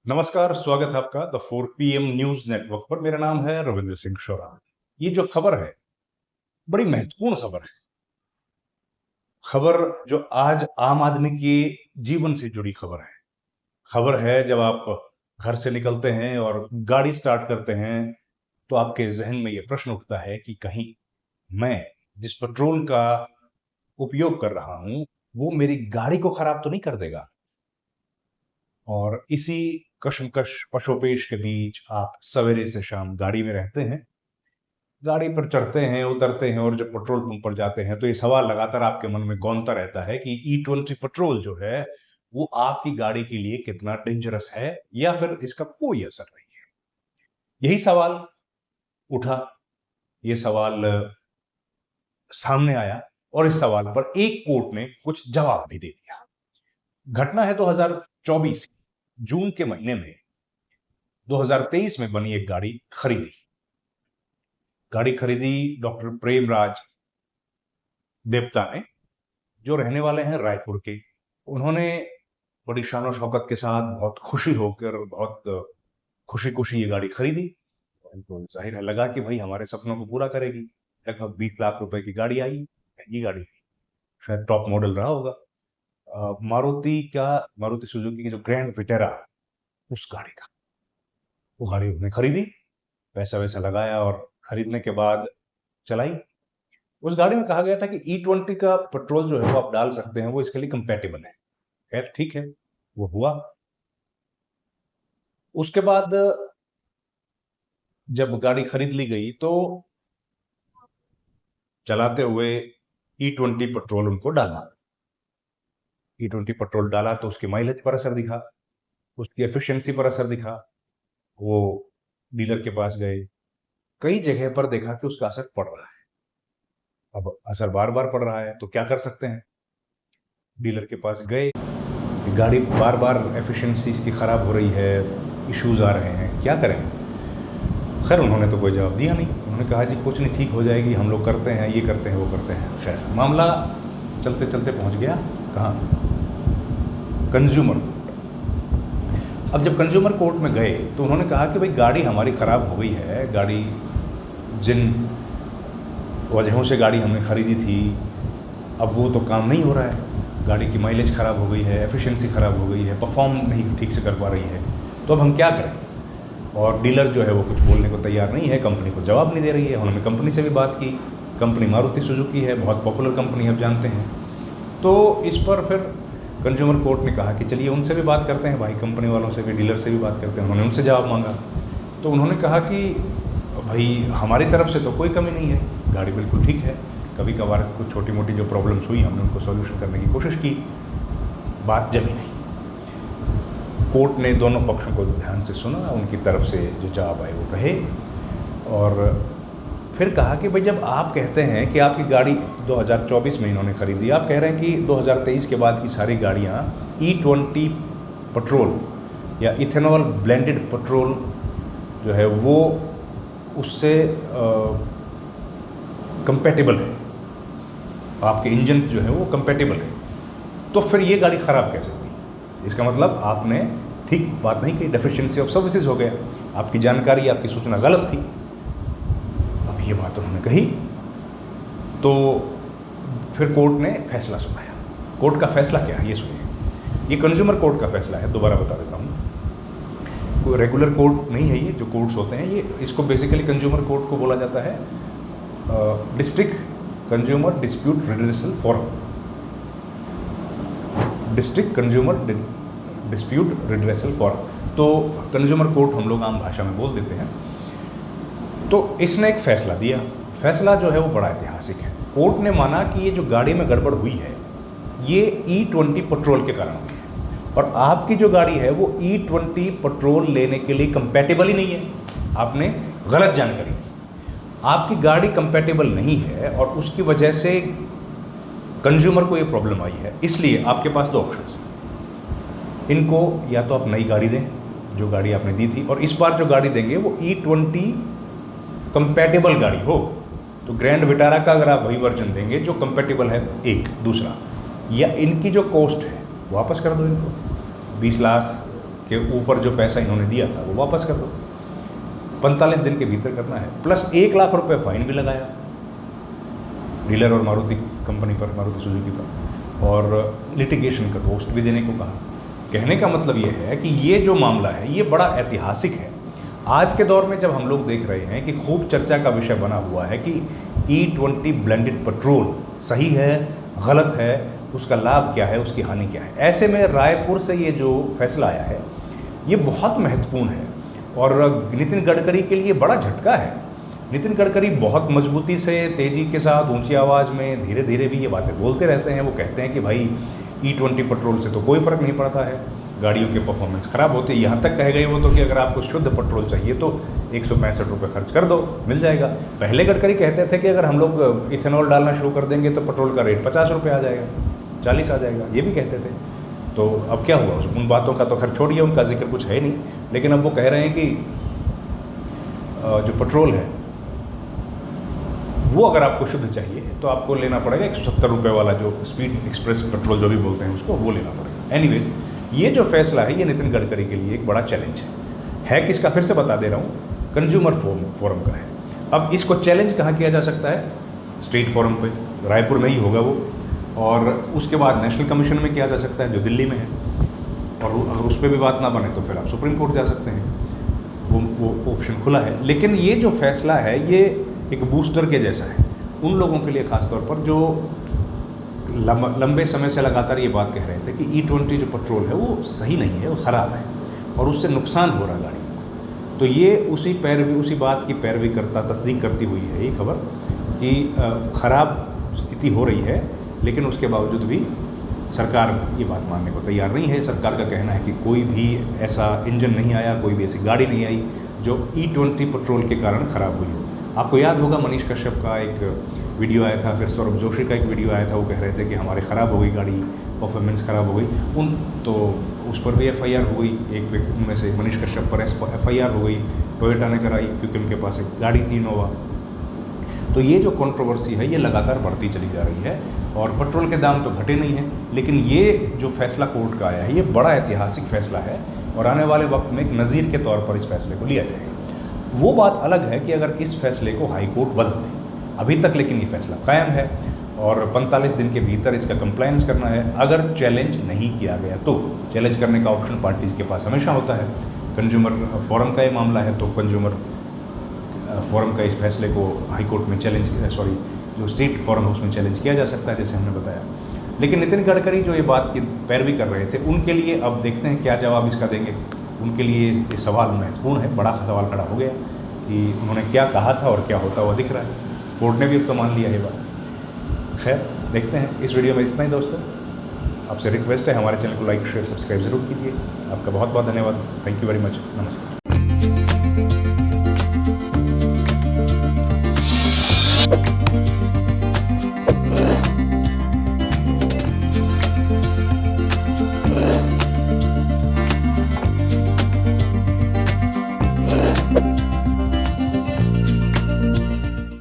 नमस्कार, स्वागत है आपका द 4 PM न्यूज नेटवर्क पर। मेरा नाम है रविंद्र सिंह शोरा। ये जो खबर है, बड़ी महत्वपूर्ण खबर है। खबर जो आज आम आदमी के जीवन से जुड़ी खबर है। खबर है जब आप घर से निकलते हैं और गाड़ी स्टार्ट करते हैं, तो आपके ज़हन में ये प्रश्न उठता है कि कहीं मैं जिस पेट्रोल का उपयोग कर रहा हूँ, वो मेरी गाड़ी को खराब तो नहीं कर देगा? और इसी कशमकश पशोपेश के बीच आप सवेरे से शाम गाड़ी में रहते हैं। गाड़ी पर चढ़ते हैं, उतरते हैं और जब पेट्रोल पंप पर जाते हैं, तो ये सवाल लगातार आपके मन में गौंता रहता है कि E20 पेट्रोल जो है, वो आपकी गाड़ी के लिए कितना डेंजरस है या फिर इसका कोई असर नहीं है। यही सवाल उठा, ये सवाल सामने आया और इस सवाल पर एक कोर्ट ने कुछ जवाब भी दे दिया। घटना है 2024 जून के महीने में 2023 में बनी एक गाड़ी खरीदी डॉक्टर प्रेमराज देवता ने, जो रहने वाले हैं रायपुर के। उन्होंने बड़ी शान और शौकत के साथ बहुत खुशी होकर, बहुत खुशी-खुशी ये गाड़ी खरीदी। उनको ज़ाहिर है लगा कि भई हमारे सपनों को पूरा करेगी। लगभग 20 लाख रुपए की गाड़ी आई, महँगी गाड़ी थी, शायद टॉप मॉडल रहा होगा। मारुति सुजुकी की जो ग्रैंड विटेरा, उस गाड़ी का, वो गाड़ी उन्होंने खरीदी, पैसा-वैसा लगाया और खरीदने के बाद चलाई। उस गाड़ी में कहा गया था कि E20 का पेट्रोल जो है वो आप डाल सकते हैं, वो इसके लिए कंपैटिबल है। खैर ठीक है, वो हुआ। उसके बाद जब गाड़ी खरीद ली गई तो चलाते हुए E20 पेट्रोल उनको डालना। E20 पेट्रोल डाला तो उसकी माइलेज पर असर दिखा, उसकी एफिशिएंसी पर असर दिखा। वो डीलर के पास गए, कई जगह पर देखा कि उसका असर पड़ रहा है। अब असर बार-बार पड़ रहा है तो क्या कर सकते हैं? डीलर के पास गए, गाड़ी बार-बार एफिशिएंसी इसकी खराब हो रही है, इश्यूज़ आ रहे हैं, क्या करें? खैर उन्होंने तो कोई जवाब दिया नहीं। उन्होंने कहा जी कुछ नहीं, ठीक हो जाएगी, हम लोग करते हैं, ये करते हैं, वो करते हैं। खैर मामला चलते-चलते पहुंच गया कहाँ? Consumer court. अब जब कंज्यूमर कोर्ट में गए तो उन्होंने कहा कि भाई गाड़ी हमारी ख़राब हो गई है, गाड़ी जिन वजहों से गाड़ी हमने ख़रीदी थी, अब वो तो काम नहीं हो रहा है। गाड़ी की माइलेज ख़राब हो गई है, एफिशिएंसी ख़राब हो गई है, परफॉर्म नहीं ठीक से कर पा रही है, तो अब हम क्या करें? और डीलर जो है वो कुछ बोलने को तैयार नहीं है, कंपनी को जवाब नहीं दे रही है। उन्होंने कंपनी से भी बात की, कंपनी मारुति सुजुकी है, बहुत पॉपुलर कंपनी आप जानते हैं। तो इस पर फिर कंज्यूमर कोर्ट ने कहा कि चलिए उनसे भी बात करते हैं, भाई कंपनी वालों से भी, डीलर से भी बात करते हैं। उन्होंने उनसे जवाब मांगा तो उन्होंने कहा कि भाई हमारी तरफ से तो कोई कमी नहीं है, गाड़ी बिल्कुल ठीक है। कभी कभार कुछ छोटी मोटी जो प्रॉब्लम्स हुई, हमने उनको सॉल्यूशन करने की कोशिश की, बात जमी नहीं। कोर्ट ने दोनों पक्षों को ध्यान से सुना, उनकी तरफ से जो जवाब आए वो कहे और फिर कहा कि भाई जब आप कहते हैं कि आपकी गाड़ी 2024 में इन्होंने खरीदी, आप कह रहे हैं कि 2023 के बाद की सारी गाड़ियाँ E20 पेट्रोल या इथेनॉल ब्लेंडेड पेट्रोल जो है वो उससे कंपैटिबल है, आपके इंजन जो है वो कंपैटिबल है, तो फिर ये गाड़ी ख़राब कैसे हुई? इसका मतलब आपने ठीक बात नहीं कही, डेफिशिएंसी ऑफ सर्विसेज हो गया, आपकी जानकारी, आपकी सूचना गलत थी। अब ये बात उन्होंने कही तो फिर कोर्ट ने फैसला सुनाया। कोर्ट का फैसला क्या है ये सुनिए। ये कंज्यूमर कोर्ट का फैसला है, दोबारा बता देता हूँ। कोई रेगुलर कोर्ट नहीं है ये, जो कोर्ट्स होते हैं ये, इसको बेसिकली कंज्यूमर कोर्ट को बोला जाता है district consumer dispute redressal forum. District consumer dispute redressal forum, तो कंज्यूमर कोर्ट हम लोग आम भाषा में बोल देते हैं। तो इसने एक फैसला दिया, फैसला जो है वो बड़ा ऐतिहासिक है। कोर्ट ने माना कि ये जो गाड़ी में गड़बड़ हुई है ये E20 पेट्रोल के कारण हुई है और आपकी जो गाड़ी है वो E20 पेट्रोल लेने के लिए कंपैटिबल ही नहीं है। आपने गलत जानकारी दी, आपकी गाड़ी कंपैटिबल नहीं है और उसकी वजह से कंज्यूमर को ये प्रॉब्लम आई है। इसलिए आपके पास दो ऑप्शंस हैं, इनको या तो आप नई गाड़ी दें, जो गाड़ी आपने दी थी, और इस बार जो गाड़ी देंगे वो E20 कंपैटिबल गाड़ी हो, तो ग्रैंड विटारा का अगर आप वही वर्जन देंगे जो कंपैटिबल है, दूसरा, या इनकी जो कॉस्ट है वापस कर दो इनको, 20 लाख कि ऊपर जो पैसा इन्होंने दिया था वो वापस कर दो। 45 दिन के भीतर करना है, प्लस 1 लाख रुपए फाइन भी लगाया डीलर और मारुति कंपनी पर, मारुति सुजुकी पर, और लिटिगेशन का कॉस्ट भी देने को कहा। कहने का मतलब ये है कि ये जो मामला है ये बड़ा ऐतिहासिक है। आज के दौर में जब हम लोग देख रहे हैं कि खूब चर्चा का विषय बना हुआ है कि E20 ब्लेंडेड पेट्रोल सही है, गलत है, उसका लाभ क्या है, उसकी हानि क्या है, ऐसे में रायपुर से ये जो फैसला आया है ये बहुत महत्वपूर्ण है और नितिन गडकरी के लिए बड़ा झटका है। नितिन गडकरी बहुत मजबूती से, तेज़ी के साथ, ऊंची आवाज़ में, धीरे धीरे भी ये बातें बोलते रहते हैं। वो कहते हैं कि भाई E20 पेट्रोल से तो कोई फ़र्क नहीं पड़ता है, गाड़ियों के परफॉर्मेंस ख़राब होते हैं। यहाँ तक कह गए वो तो कि अगर आपको शुद्ध पेट्रोल चाहिए तो 165 रुपये खर्च कर दो, मिल जाएगा। पहले गडकरी कहते थे कि अगर हम लोग इथेनॉल डालना शुरू कर देंगे तो पेट्रोल का रेट 50 रुपये आ जाएगा, 40 आ जाएगा, ये भी कहते थे। तो अब क्या हुआ, उन बातों का तो खैर छोड़िए, उनका जिक्र कुछ है नहीं। लेकिन अब वो कह रहे हैं कि जो पेट्रोल है वो अगर आपको शुद्ध चाहिए तो आपको लेना पड़ेगा 170 रुपये वाला, जो स्पीड एक्सप्रेस पेट्रोल जो भी बोलते हैं उसको, वो लेना पड़ेगा। एनीवेज, ये जो फैसला है ये नितिन गडकरी के लिए एक बड़ा चैलेंज है किसका, फिर से बता दे रहा हूँ, कंज्यूमर फोरम का है। अब इसको चैलेंज कहाँ किया जा सकता है? स्टेट फोरम पे, रायपुर में ही होगा वो, और उसके बाद नेशनल कमीशन में किया जा सकता है जो दिल्ली में है, और अगर उस पर भी बात ना बने तो फिर आप सुप्रीम कोर्ट जा सकते हैं, वो ऑप्शन खुला है। लेकिन ये जो फैसला है ये एक बूस्टर के जैसा है उन लोगों के लिए, ख़ास तौर पर जो लंबे समय से लगातार ये बात कह रहे थे कि E20 जो पेट्रोल है वो सही नहीं है, वो ख़राब है और उससे नुकसान हो रहा गाड़ी को। तो ये उसी बात की पैरवी करता, तस्दीक करती हुई है ये खबर कि ख़राब स्थिति हो रही है, लेकिन उसके बावजूद भी सरकार ये बात मानने को तैयार नहीं है। सरकार का कहना है कि कोई भी ऐसा इंजन नहीं आया, कोई भी ऐसी गाड़ी नहीं आई जो E20 पेट्रोल के कारण ख़राब हुई हो। आपको याद होगा मनीष कश्यप का एक वीडियो आया था, फिर सौरभ जोशी का एक वीडियो आया था, वो कह रहे थे कि हमारे ख़राब हो गई गाड़ी, परफॉर्मेंस ख़राब हो गई। तो उस पर भी FIR हो गई, एक व्यक्ति उनमें से मनीष कश्यप पर FIR हो गई, टोयोटा ने कराई क्योंकि उनके पास एक गाड़ी थी इनोवा। तो ये जो कंट्रोवर्सी है ये लगातार बढ़ती चली जा रही है और पेट्रोल के दाम तो घटे नहीं हैं, लेकिन ये जो फैसला कोर्ट का आया है ये बड़ा ऐतिहासिक फैसला है और आने वाले वक्त में एक नज़ीर के तौर पर इस फैसले को लिया जाएगा। वो बात अलग है कि अगर इस फैसले को हाई कोर्ट बदल दे, अभी तक लेकिन ये फैसला कायम है और 45 दिन के भीतर इसका कंप्लायंस करना है। अगर चैलेंज नहीं किया गया तो चैलेंज करने का ऑप्शन पार्टीज़ के पास हमेशा होता है। कंज्यूमर फोरम का ये मामला है तो कंज्यूमर फोरम का इस फैसले को हाई कोर्ट में जो स्टेट फोरम है उसमें चैलेंज किया जा सकता है, जैसे हमने बताया। लेकिन नितिन गडकरी जो ये बात की पैरवी कर रहे थे, उनके लिए अब देखते हैं क्या जवाब इसका देंगे। उनके लिए ये सवाल महत्वपूर्ण है, बड़ा सवाल खड़ा हो गया कि उन्होंने क्या कहा था और क्या होता हुआ दिख रहा है। कोर्ट ने भी अब तो मान लिया ये बात। खैर, देखते हैं। इस वीडियो में इतना ही दोस्तों। आपसे रिक्वेस्ट है हमारे चैनल को लाइक, शेयर, सब्सक्राइब ज़रूर कीजिए। आपका बहुत बहुत धन्यवाद। Thank you very much. नमस्कार।